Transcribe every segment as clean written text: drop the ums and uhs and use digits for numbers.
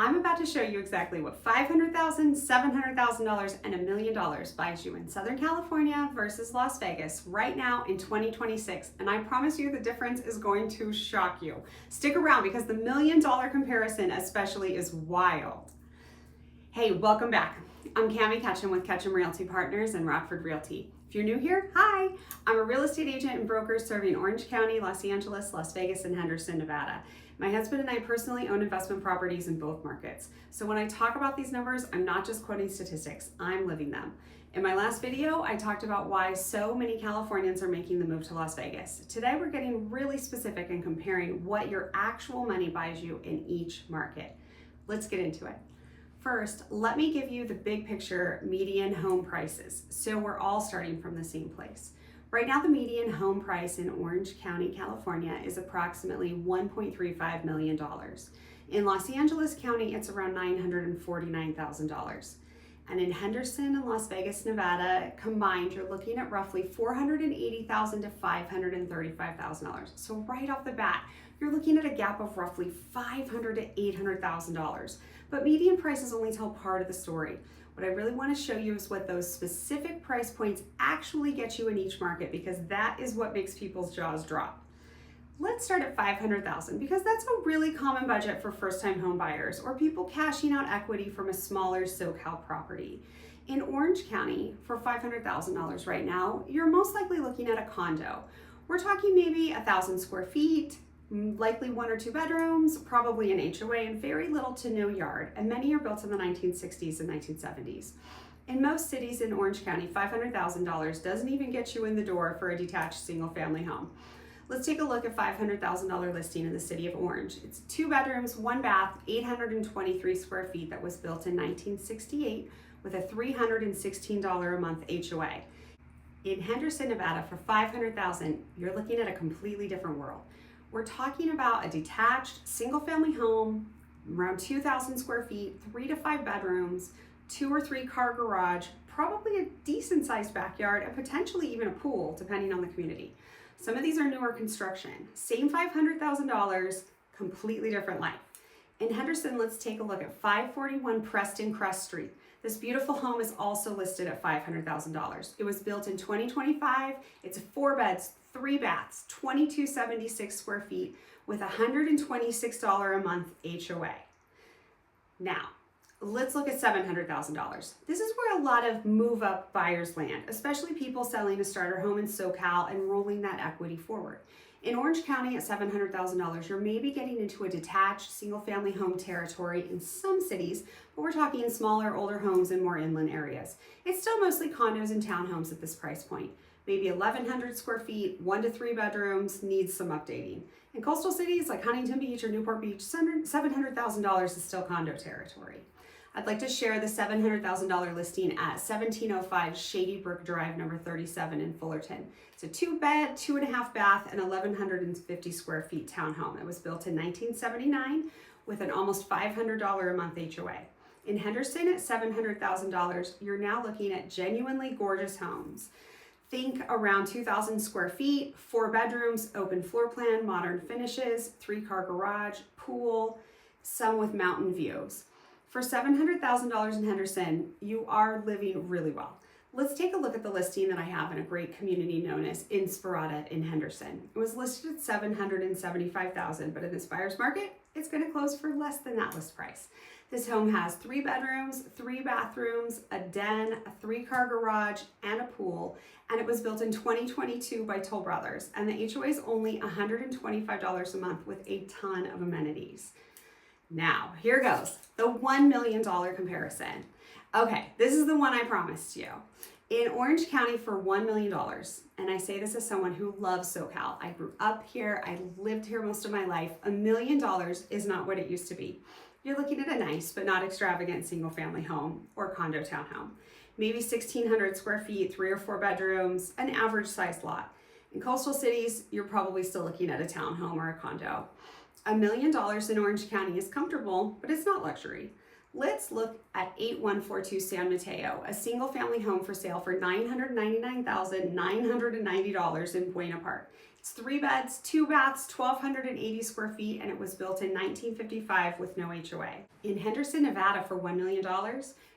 I'm about to show you exactly what $500,000, $700,000, and $1 million buys you in Southern California versus Las Vegas right now in 2026. And I promise you the difference is going to shock you. Stick around because the $1 million comparison especially is wild. Hey, welcome back. I'm Kami Ketcham with Ketcham Realty Partners and Rockford Realty. If you're new here, hi! I'm a real estate agent and broker serving Orange County, Los Angeles, Las Vegas, and Henderson, Nevada. My husband and I personally own investment properties in both markets. So when I talk about these numbers, I'm not just quoting statistics, I'm living them. In my last video, I talked about why so many Californians are making the move to Las Vegas. Today, we're getting really specific and comparing what your actual money buys you in each market. Let's get into it. First, let me give you the big picture median home prices, so we're all starting from the same place. Right now, the median home price in Orange County, California is approximately $1.35 million. In Los Angeles County, it's around $949,000. And in Henderson and Las Vegas, Nevada, combined, you're looking at roughly $480,000 to $535,000. So right off the bat, you're looking at a gap of roughly $500,000 to $800,000. But median prices only tell part of the story. What I really want to show you is what those specific price points actually get you in each market, because that is what makes people's jaws drop. Let's start at $500,000 because that's a really common budget for first-time home buyers or people cashing out equity from a smaller SoCal property. In Orange County, for $500,000 right now, you're most likely looking at a condo. We're talking maybe 1,000 square feet, likely 1 or 2 bedrooms, probably an HOA, and very little to no yard, and many are built in the 1960s and 1970s. In most cities in Orange County, $500,000 doesn't even get you in the door for a detached single-family home. Let's take a look at $500,000 listing in the city of Orange. It's 2 bedrooms, 1 bath, 823 square feet that was built in 1968 with a $316 a month HOA. In Henderson, Nevada, for $500,000, you're looking at a completely different world. We're talking about a detached single-family home, around 2,000 square feet, 3 to 5 bedrooms, 2 or 3 car garage, probably a decent-sized backyard, and potentially even a pool, depending on the community. Some of these are newer construction. Same $500,000, completely different life. In Henderson, let's take a look at 541 Preston Crest Street. This beautiful home is also listed at $500,000. It was built in 2025. It's 4 beds, 3 baths, 2,276 square feet with $126 a month HOA. Now, let's look at $700,000. This is where a lot of move-up buyers land, especially people selling a starter home in SoCal and rolling that equity forward. In Orange County at $700,000, you're maybe getting into a detached single-family home territory in some cities, but we're talking smaller, older homes in more inland areas. It's still mostly condos and townhomes at this price point. Maybe 1,100 square feet, 1 to 3 bedrooms, needs some updating. In coastal cities like Huntington Beach or Newport Beach, $700,000 is still condo territory. I'd like to share the $700,000 listing at 1705 Shady Brook Drive, number 37 in Fullerton. It's a 2-bed, 2.5 bath, and 1,150 square feet townhome. It was built in 1979 with an almost $500 a month HOA. In Henderson at $700,000, you're now looking at genuinely gorgeous homes. Think around 2,000 square feet, 4 bedrooms, open floor plan, modern finishes, 3-car garage, pool, some with mountain views. For $700,000 in Henderson, you are living really well. Let's take a look at the listing that I have in a great community known as Inspirata in Henderson. It was listed at $775,000, but in this buyer's market, it's going to close for less than that list price. This home has 3 bedrooms, 3 bathrooms, a den, a 3-car garage, and a pool, and it was built in 2022 by Toll Brothers, and the HOA is only $125 a month with a ton of amenities. Now, here goes, the $1 million comparison. Okay, this is the one I promised you. In Orange County for $1 million, and I say this as someone who loves SoCal. I grew up here, I lived here most of my life. $1 million is not what it used to be. You're looking at a nice but not extravagant single family home or condo townhome. Maybe 1,600 square feet, 3 or 4 bedrooms, an average sized lot. In coastal cities, you're probably still looking at a townhome or a condo. $1 million in Orange County is comfortable, but it's not luxury. Let's look at 8142 San Mateo, a single family home for sale for $999,990 in Buena Park. It's 3 beds, 2 baths, 1,280 square feet, and it was built in 1955 with no HOA. In Henderson, Nevada, for $1 million,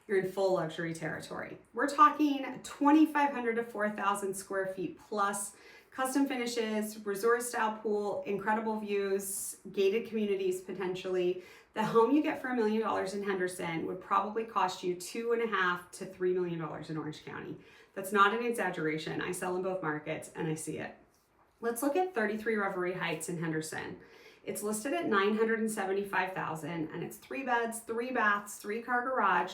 you're in full luxury territory. We're talking 2,500 to 4,000 square feet plus custom finishes, resort style pool, incredible views, gated communities potentially. The home you get for $1 million in Henderson would probably cost you $2.5 to $3 million in Orange County. That's not an exaggeration. I sell in both markets and I see it. Let's look at 33 Reverie Heights in Henderson. It's listed at $975,000 and it's 3 beds, 3 baths, 3-car garage,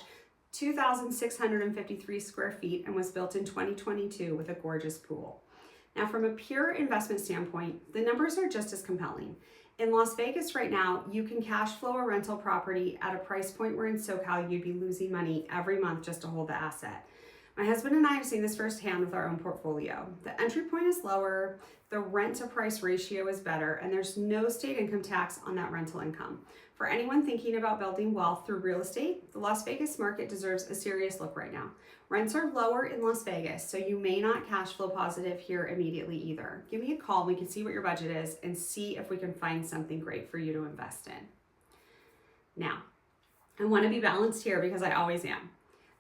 2,653 square feet, and was built in 2022 with a gorgeous pool. Now, from a pure investment standpoint, the numbers are just as compelling. In Las Vegas right now, you can cash flow a rental property at a price point where in SoCal you'd be losing money every month just to hold the asset. My husband and I have seen this firsthand with our own portfolio. The entry point is lower, the rent to price ratio is better, and there's no state income tax on that rental income. For anyone thinking about building wealth through real estate, the Las Vegas market deserves a serious look right now. Rents are lower in Las Vegas, so you may not cash flow positive here immediately either. Give me a call, we can see what your budget is and see if we can find something great for you to invest in. Now, I want to be balanced here because I always am.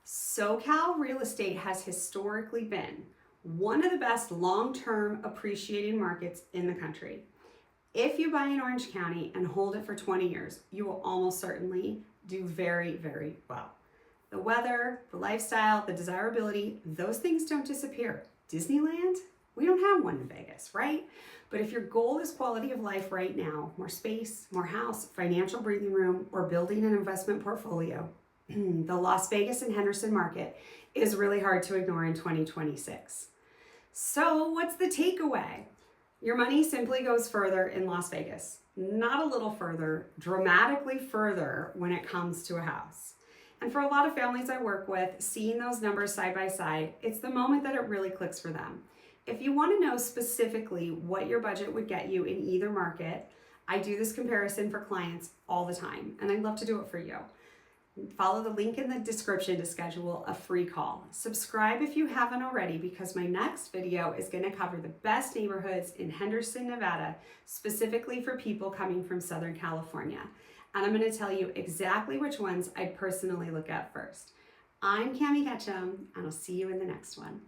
SoCal real estate has historically been one of the best long-term appreciating markets in the country. If you buy in Orange County and hold it for 20 years, you will almost certainly do very, very well. The weather, the lifestyle, the desirability, those things don't disappear. Disneyland? We don't have one in Vegas, right? But if your goal is quality of life right now, more space, more house, financial breathing room, or building an investment portfolio, the Las Vegas and Henderson market is really hard to ignore in 2026. So what's the takeaway? Your money simply goes further in Las Vegas. Not a little further, dramatically further when it comes to a house. And for a lot of families I work with, seeing those numbers side by side, it's the moment that it really clicks for them. If you want to know specifically what your budget would get you in either market, I do this comparison for clients all the time, and I'd love to do it for you. Follow the link in the description to schedule a free call. Subscribe if you haven't already, because my next video is going to cover the best neighborhoods in Henderson, Nevada, specifically for people coming from Southern California. And I'm going to tell you exactly which ones I'd personally look at first. I'm Kami Ketcham, and I'll see you in the next one.